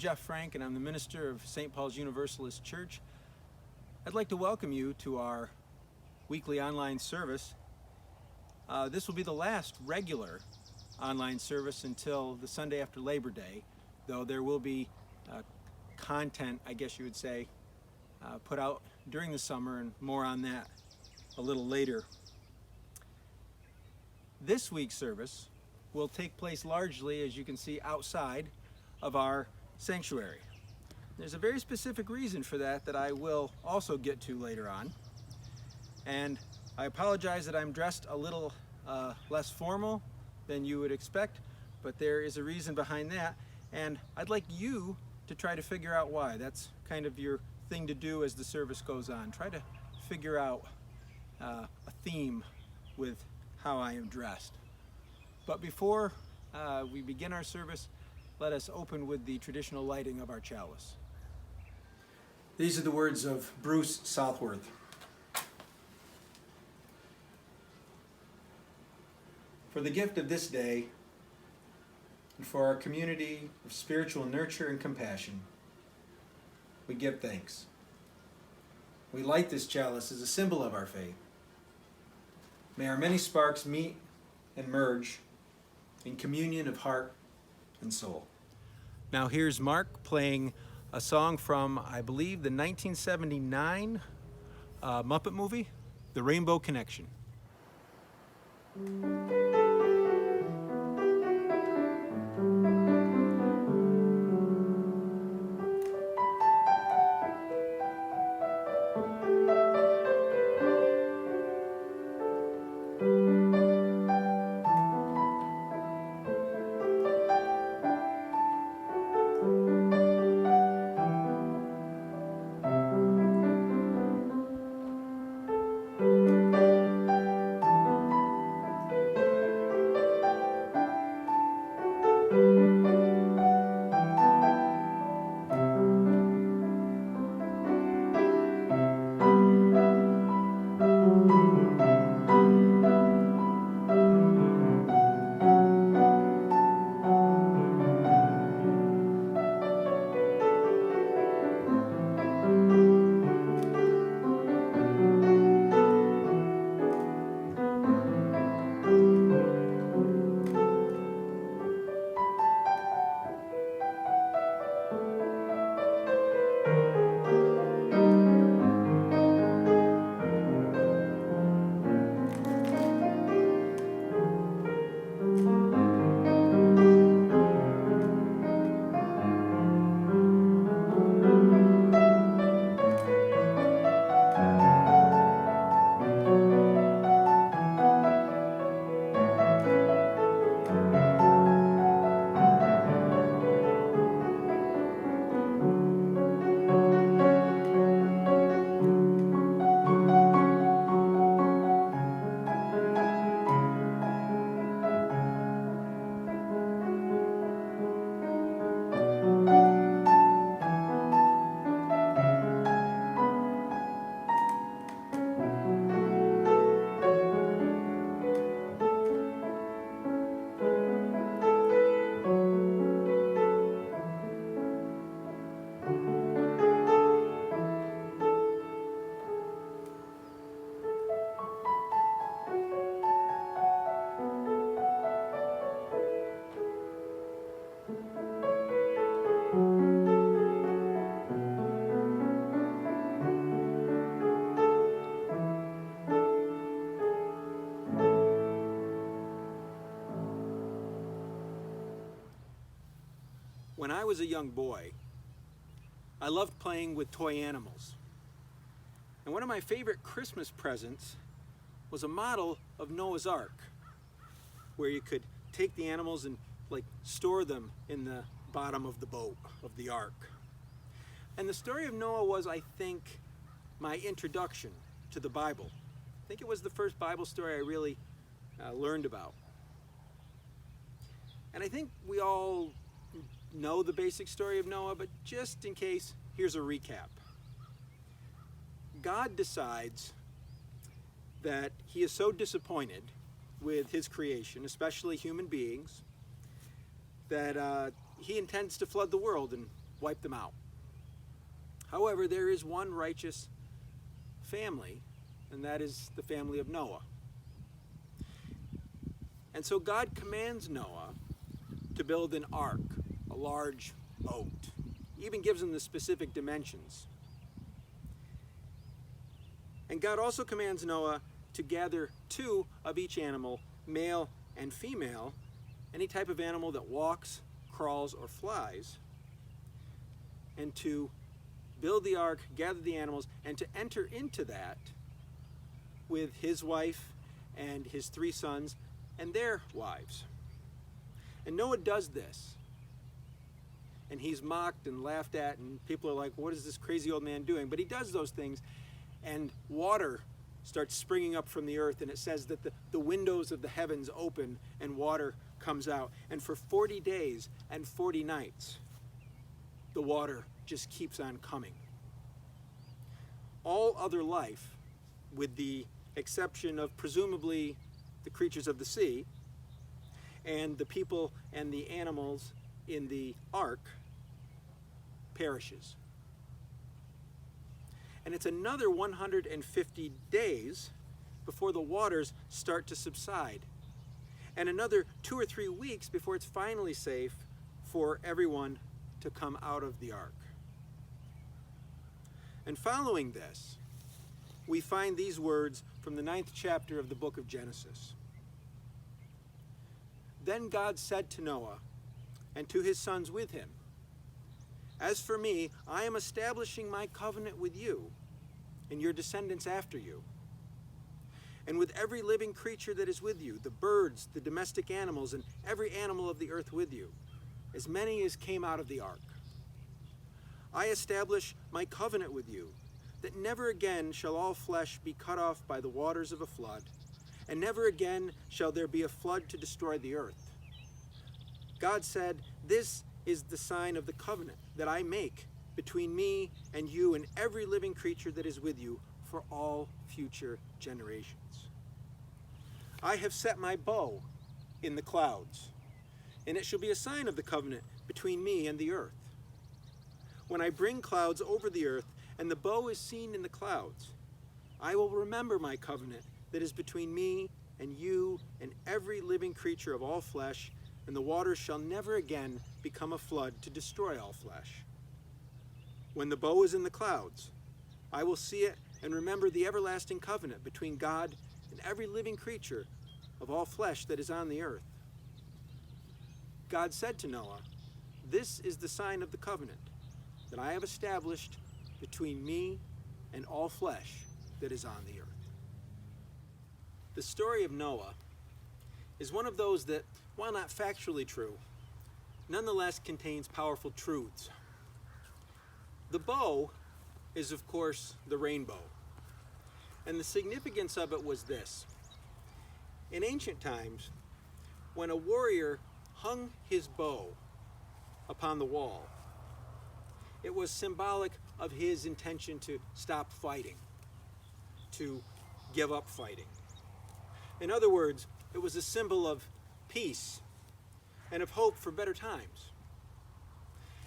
Jeff Frank, and I'm the minister of St. Paul's Universalist Church. I'd like to welcome you to our weekly online service. This will be the last regular online service until the Sunday after Labor Day, though there will be content, I guess you would say, put out during the summer, and more on that a little later. This week's service will take place largely, as you can see, outside of our sanctuary. There's a very specific reason for that I will also get to later on. And I apologize that I'm dressed a little less formal than you would expect, but there is a reason behind that, and I'd like you to try to figure out why. That's kind of your thing to do as the service goes on. Try to figure out a theme with how I am dressed. But before we begin our service, let us open with the traditional lighting of our chalice. These are the words of Bruce Southworth. For the gift of this day, and for our community of spiritual nurture and compassion, we give thanks. We light this chalice as a symbol of our faith. May our many sparks meet and merge in communion of heart and soul. Now here's Mark playing a song from, I believe, the 1979 Muppet movie, The Rainbow Connection. When I was a young boy, I loved playing with toy animals. And one of my favorite Christmas presents was a model of Noah's Ark, where you could take the animals and store them in the bottom of the boat, of the ark. And the story of Noah was, I think, my introduction to the Bible. I think it was the first Bible story I really learned about. And I think we all know the basic story of Noah, but just in case, here's a recap. God decides that he is so disappointed with his creation, especially human beings, that he intends to flood the world and wipe them out. However, there is one righteous family, and that is the family of Noah. And so God commands Noah to build an ark, a large boat. He even gives him the specific dimensions. And God also commands Noah to gather 2 of each animal, male and female, any type of animal that walks, crawls, or flies, and to build the ark, gather the animals, and to enter into that with his wife and his 3 sons and their wives. And Noah does this. And he's mocked and laughed at, and people are like, what is this crazy old man doing? But he does those things, and water starts springing up from the earth, and it says that the windows of the heavens open and water comes out. And for 40 days and 40 nights, the water just keeps on coming. All other life, with the exception of presumably the creatures of the sea and the people and the animals in the ark, perishes. And it's another 150 days before the waters start to subside, and another 2 or 3 weeks before it's finally safe for everyone to come out of the ark. And following this, we find these words from the 9th chapter of the book of Genesis. Then God said to Noah and to his sons with him, as for me, I am establishing my covenant with you and your descendants after you, and with every living creature that is with you, the birds, the domestic animals, and every animal of the earth with you, as many as came out of the ark. I establish my covenant with you, that never again shall all flesh be cut off by the waters of a flood, and never again shall there be a flood to destroy the earth. God said, this is the sign of the covenant that I make between me and you and every living creature that is with you for all future generations. I have set my bow in the clouds, and it shall be a sign of the covenant between me and the earth. When I bring clouds over the earth, and the bow is seen in the clouds, I will remember my covenant that is between me and you and every living creature of all flesh, and the waters shall never again become a flood to destroy all flesh. When the bow is in the clouds, I will see it and remember the everlasting covenant between God and every living creature of all flesh that is on the earth. God said to Noah, this is the sign of the covenant that I have established between me and all flesh that is on the earth. The story of Noah is one of those that, while not factually true, nonetheless contains powerful truths. The bow is, of course, the rainbow. And the significance of it was this. In ancient times, when a warrior hung his bow upon the wall, it was symbolic of his intention to stop fighting, to give up fighting. In other words, it was a symbol of peace and of hope for better times.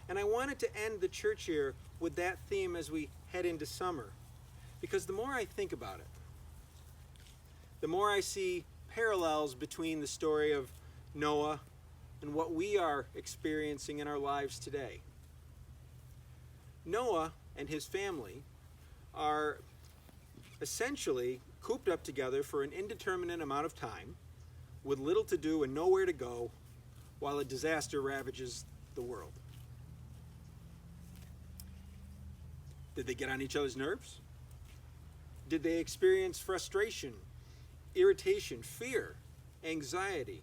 And I wanted to end the church here with that theme as we head into summer, because the more I think about it, the more I see parallels between the story of Noah and what we are experiencing in our lives today. Noah and his family are essentially cooped up together for an indeterminate amount of time, with little to do and nowhere to go, while a disaster ravages the world. Did they get on each other's nerves? Did they experience frustration, irritation, fear, anxiety,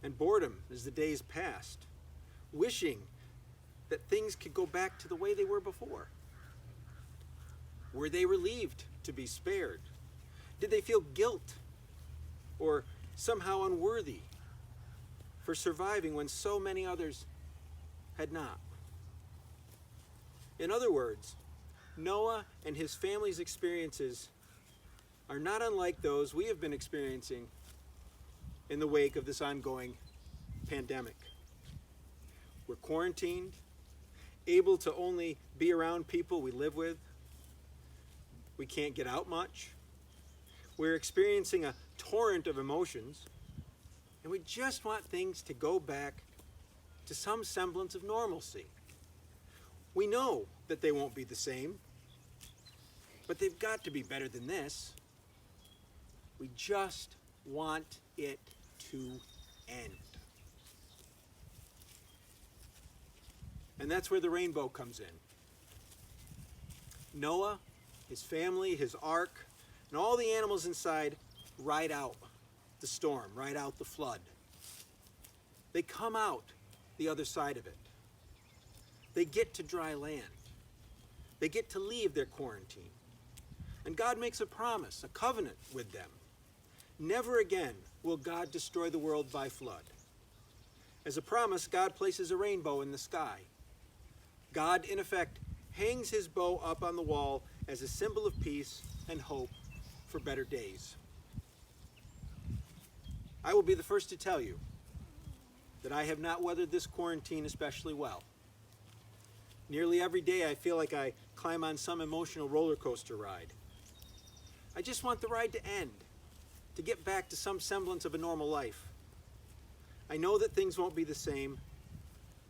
and boredom as the days passed, wishing that things could go back to the way they were before? Were they relieved to be spared? Did they feel guilt or somehow unworthy for surviving when so many others had not? In other words, Noah and his family's experiences are not unlike those we have been experiencing in the wake of this ongoing pandemic. We're quarantined, able to only be around people we live with. We can't get out much. We're experiencing a torrent of emotions, and we just want things to go back to some semblance of normalcy. We know that they won't be the same, but they've got to be better than this. We just want it to end. And that's where the rainbow comes in. Noah, his family, his ark, and all the animals inside ride out the storm, ride out the flood. They come out the other side of it. They get to dry land. They get to leave their quarantine. And God makes a promise, a covenant with them. Never again will God destroy the world by flood. As a promise, God places a rainbow in the sky. God, in effect, hangs his bow up on the wall as a symbol of peace and hope for better days. I will be the first to tell you that I have not weathered this quarantine especially well. Nearly every day I feel like I climb on some emotional roller coaster ride. I just want the ride to end, to get back to some semblance of a normal life. I know that things won't be the same,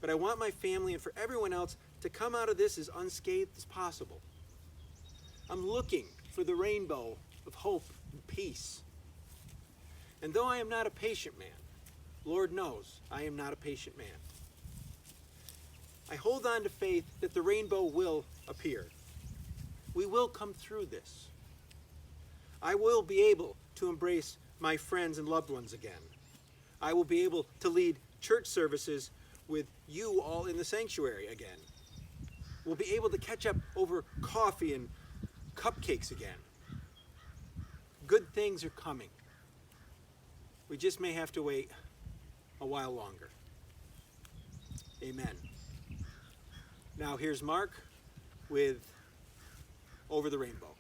but I want my family and for everyone else to come out of this as unscathed as possible. I'm looking for the rainbow of hope and peace. And though I am not a patient man, Lord knows I am not a patient man, I hold on to faith that the rainbow will appear. We will come through this. I will be able to embrace my friends and loved ones again. I will be able to lead church services with you all in the sanctuary again. We'll be able to catch up over coffee and cupcakes again. Good things are coming. We just may have to wait a while longer. Amen. Now here's Mark with Over the Rainbow.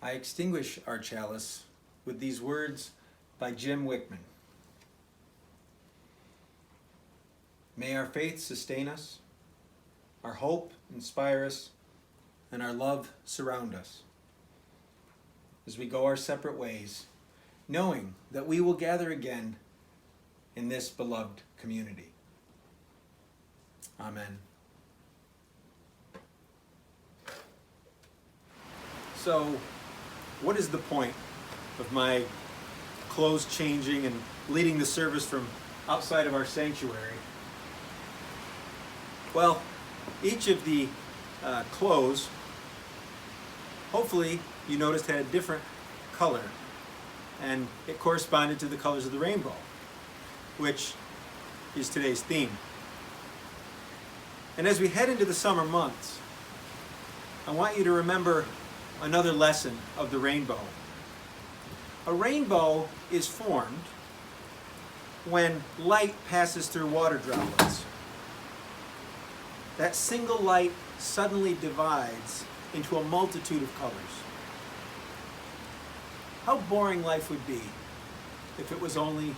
I extinguish our chalice with these words by Jim Wickman. May our faith sustain us, our hope inspire us, and our love surround us as we go our separate ways, knowing that we will gather again in this beloved community. Amen. So, what is the point of my clothes changing and leading the service from outside of our sanctuary? Well, each of the clothes, hopefully you noticed, had a different color, and it corresponded to the colors of the rainbow, which is today's theme. And as we head into the summer months, I want you to remember another lesson of the rainbow. A rainbow is formed when light passes through water droplets. That single light suddenly divides into a multitude of colors. How boring life would be if it was only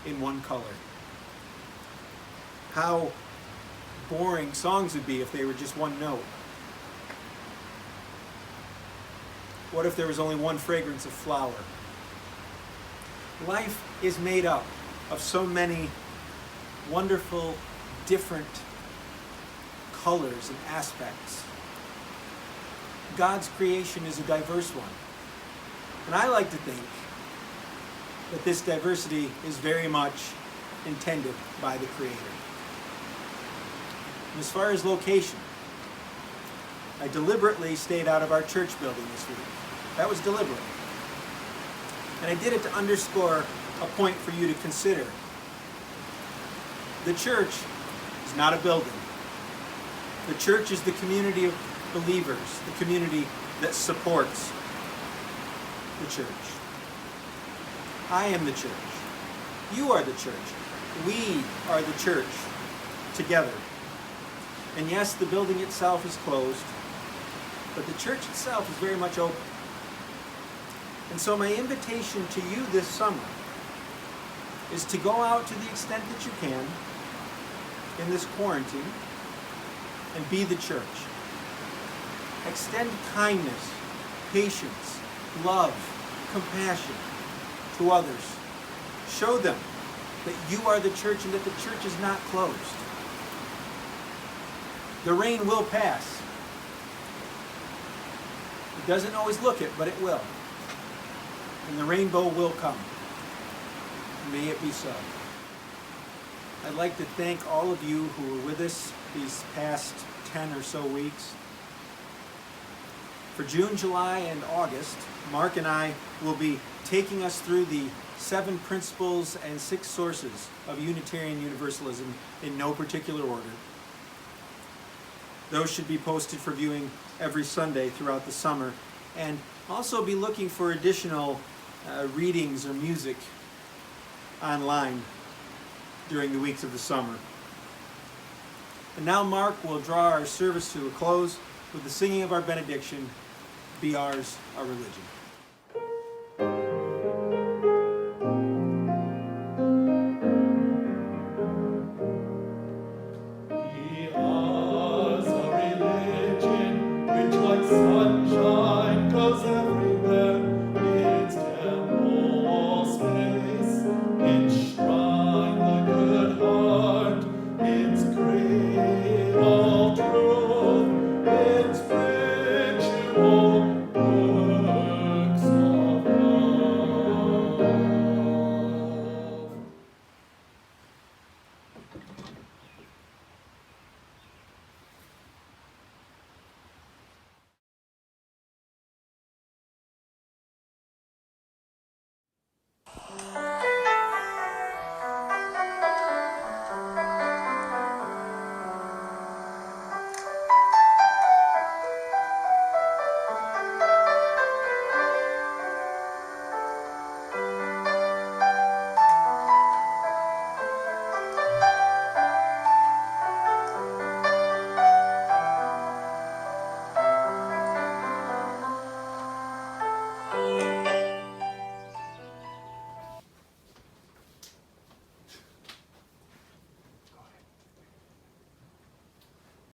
in one color. How boring songs would be if they were just one note. What if there was only one fragrance of flower? Life is made up of so many wonderful, different colors and aspects. God's creation is a diverse one. And I like to think that this diversity is very much intended by the Creator. And as far as location, I deliberately stayed out of our church building this week. That was deliberate. And I did it to underscore a point for you to consider. The church is not a building. The church is the community of believers, the community that supports the church. I am the church. You are the church. We are the church together. And yes, the building itself is closed, but the church itself is very much open. And so my invitation to you this summer is to go out to the extent that you can in this quarantine and be the church. Extend kindness, patience, love, compassion to others. Show them that you are the church and that the church is not closed. The rain will pass. It doesn't always look it, but it will. And the rainbow will come. May it be so. I'd like to thank all of you who were with us these past 10 or so weeks. For June, July, and August, Mark and I will be taking us through the 7 principles and 6 sources of Unitarian Universalism in no particular order. Those should be posted for viewing every Sunday throughout the summer, and also be looking for additional readings or music online during the weeks of the summer. And now Mark will draw our service to a close with the singing of our benediction, Be Ours Our Religion.